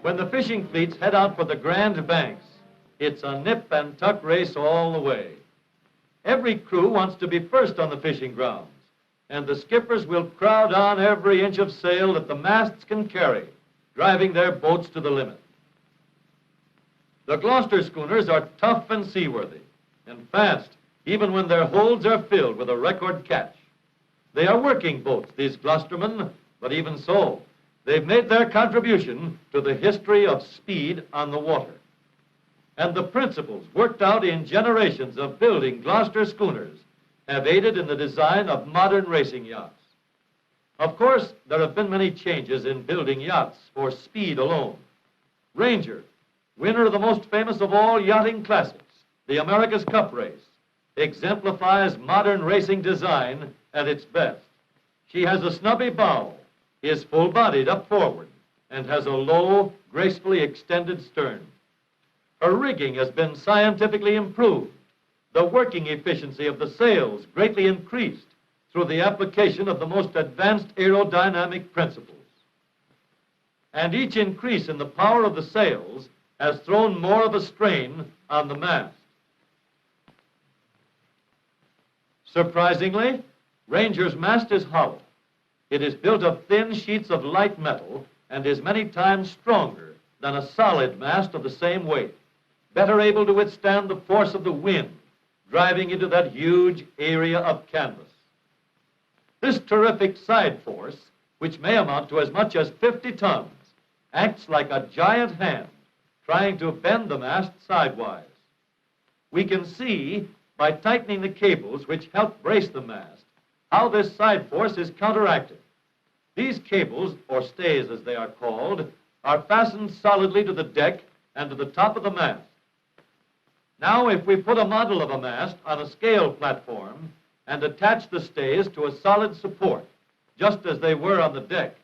When the fishing fleets head out for the Grand Banks, it's a nip and tuck race all the way. Every crew wants to be first on the fishing grounds, and the skippers will crowd on every inch of sail that the masts can carry, driving their boats to the limit. The Gloucester schooners are tough and seaworthy, and fast, even when their holds are filled with a record catch. They are working boats, these Gloucestermen, but even so, they've made their contribution to the history of speed on the water. And the principles worked out in generations of building Gloucester schooners have aided in the design of modern racing yachts. Of course, there have been many changes in building yachts for speed alone. Ranger, winner of the most famous of all yachting classics, the America's Cup race, exemplifies modern racing design at its best. She has a snubby bow, is full-bodied up forward, and has a low, gracefully extended stern. Her rigging has been scientifically improved. The working efficiency of the sails greatly increased through the application of the most advanced aerodynamic principles. And each increase in the power of the sails has thrown more of a strain on the mast. Surprisingly, Ranger's mast is hollow. It is built of thin sheets of light metal and is many times stronger than a solid mast of the same weight, better able to withstand the force of the wind driving into that huge area of canvas. This terrific side force, which may amount to as much as 50 tons, acts like a giant hand trying to bend the mast sidewise. We can see, by tightening the cables which help brace the mast, how this side force is counteracted. These cables, or stays as they are called, are fastened solidly to the deck and to the top of the mast. Now, if we put a model of a mast on a scale platform and attach the stays to a solid support, just as they were on the deck,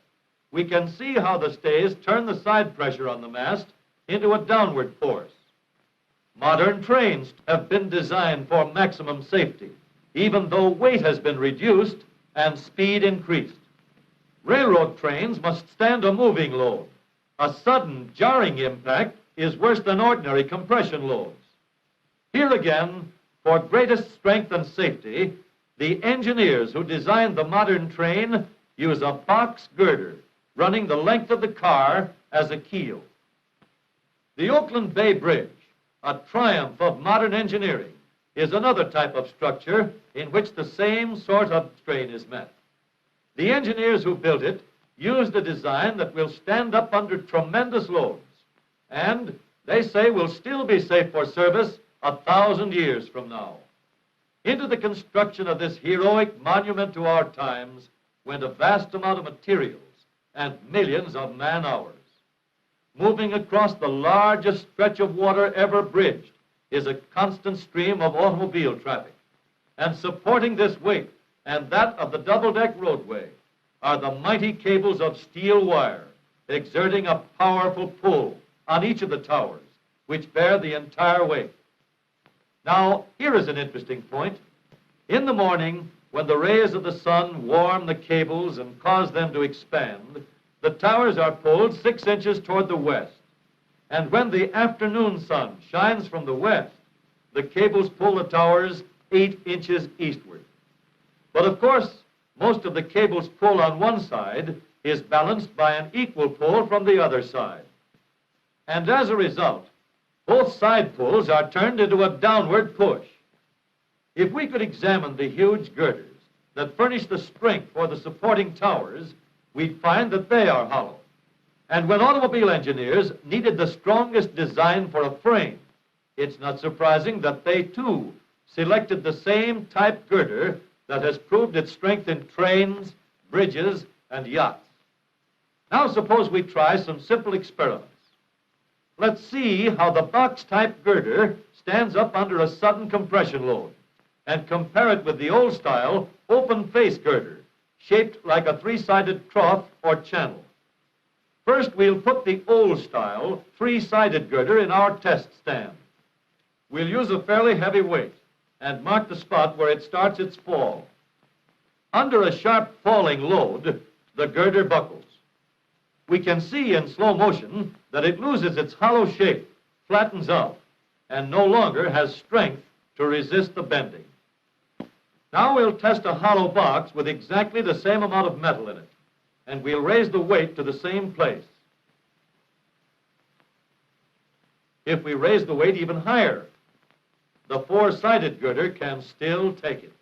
we can see how the stays turn the side pressure on the mast into a downward force. Modern trains have been designed for maximum safety, even though weight has been reduced and speed increased. Railroad trains must stand a moving load. A sudden jarring impact is worse than ordinary compression loads. Here again, for greatest strength and safety, the engineers who designed the modern train use a box girder running the length of the car as a keel. The Oakland Bay Bridge, a triumph of modern engineering, is another type of structure in which the same sort of strain is met. The engineers who built it used a design that will stand up under tremendous loads, and they say will still be safe for service 1,000 years from now. Into the construction of this heroic monument to our times went a vast amount of materials and millions of man-hours. Moving across the largest stretch of water ever bridged is a constant stream of automobile traffic. And supporting this weight and that of the double-deck roadway are the mighty cables of steel wire, exerting a powerful pull on each of the towers, which bear the entire weight. Now, here is an interesting point. In the morning, when the rays of the sun warm the cables and cause them to expand, the towers are pulled 6 inches toward the west. And when the afternoon sun shines from the west, the cables pull the towers 8 inches eastward. But of course, most of the cable's pull on one side is balanced by an equal pull from the other side. And as a result, both side pulls are turned into a downward push. If we could examine the huge girders that furnish the strength for the supporting towers, we'd find that they are hollow. And when automobile engineers needed the strongest design for a frame, it's not surprising that they, too, selected the same type girder that has proved its strength in trains, bridges, and yachts. Now suppose we try some simple experiments. Let's see how the box-type girder stands up under a sudden compression load, and compare it with the old-style open-face girder, shaped like a three-sided trough or channel. First, we'll put the old-style three-sided girder in our test stand. We'll use a fairly heavy weight and mark the spot where it starts its fall. Under a sharp falling load, the girder buckles. We can see in slow motion that it loses its hollow shape, flattens out, and no longer has strength to resist the bending. Now we'll test a hollow box with exactly the same amount of metal in it, and we'll raise the weight to the same place. If we raise the weight even higher, the four-sided girder can still take it.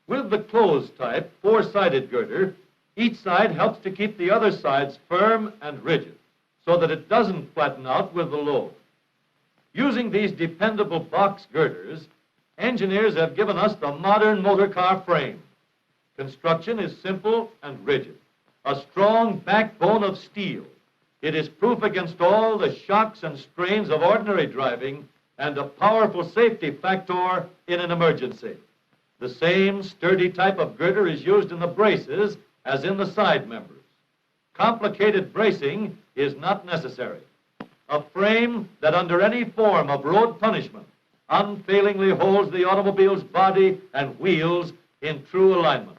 With the closed type four-sided girder, each side helps to keep the other sides firm and rigid so that it doesn't flatten out with the load. Using these dependable box girders, engineers have given us the modern motor car frame. Construction is simple and rigid, a strong backbone of steel. It is proof against all the shocks and strains of ordinary driving and a powerful safety factor in an emergency. The same sturdy type of girder is used in the braces as in the side members. Complicated bracing is not necessary. A frame that under any form of road punishment unfailingly holds the automobile's body and wheels in true alignment.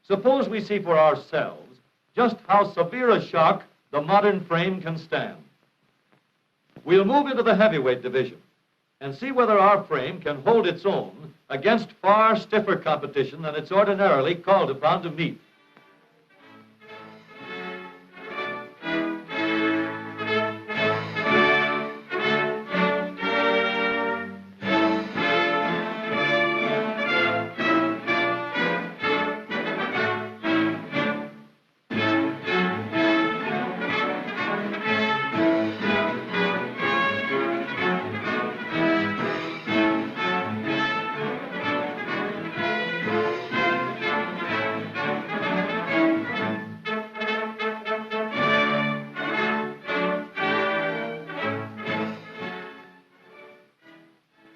Suppose we see for ourselves just how severe a shock the modern frame can stand. We'll move into the heavyweight division and see whether our frame can hold its own against far stiffer competition than it's ordinarily called upon to meet.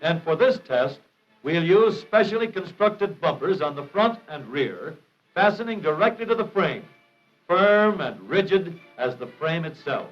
And for this test, we'll use specially constructed bumpers on the front and rear, fastening directly to the frame, firm and rigid as the frame itself.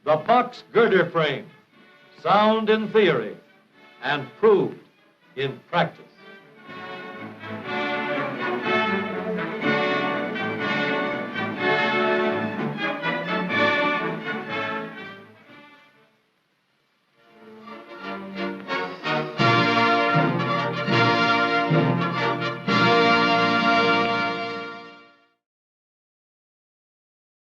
The box girder frame, sound in theory and proved in practice.